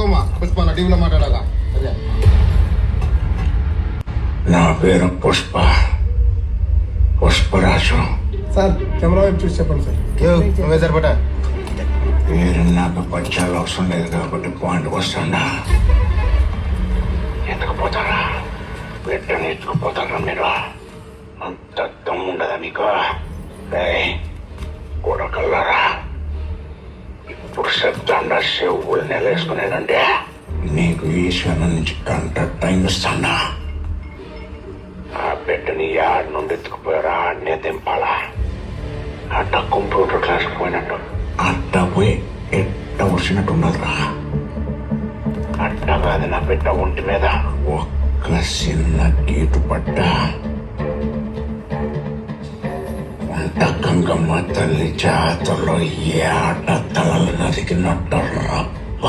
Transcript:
తప్పుకోమా పుష్ప నా టీవీలో మాట్లాడాలా అదే నా పేరు పుష్ప పుష్పరాజు. సార్ కెమెరా వైపు చూసి చెప్పండి సార్. నువ్వే సరిపట పేరు నాకు పరిచయాలు అవసరం లేదు కాబట్టి పాయింట్కి వస్తాడా. ఎత్తుకుపోతారా బిడ్డని ఎత్తుకుపోతారా మీరు? అంత దమ్ముండదా మీకు? కొడకల్లారా ఇప్పుడు శబ్దండా చెవులు నెలేసుకునేదంటే నీకు ఈశ్వరం నుంచి గంట టైం ఇస్తాడా. ఆ బిడ్డని యాడ్ నుండి ఎత్తుకుపోయారా ఆడనే దింపాలా. అట్ట కంప్యూటర్ క్లాస్ పోయినట్టు అట్ట పోయి ఎట్ట వచ్చినట్టు ఉండదురా. అట్ట కాదు నా బిడ్డ ఒంటి మీద ఒక్క చిన్న గీటు పడ్డ అంత గంగమ్మ తల్లి జాతరలో ఏ ఆట తలలు నరికినట్టు రప్ప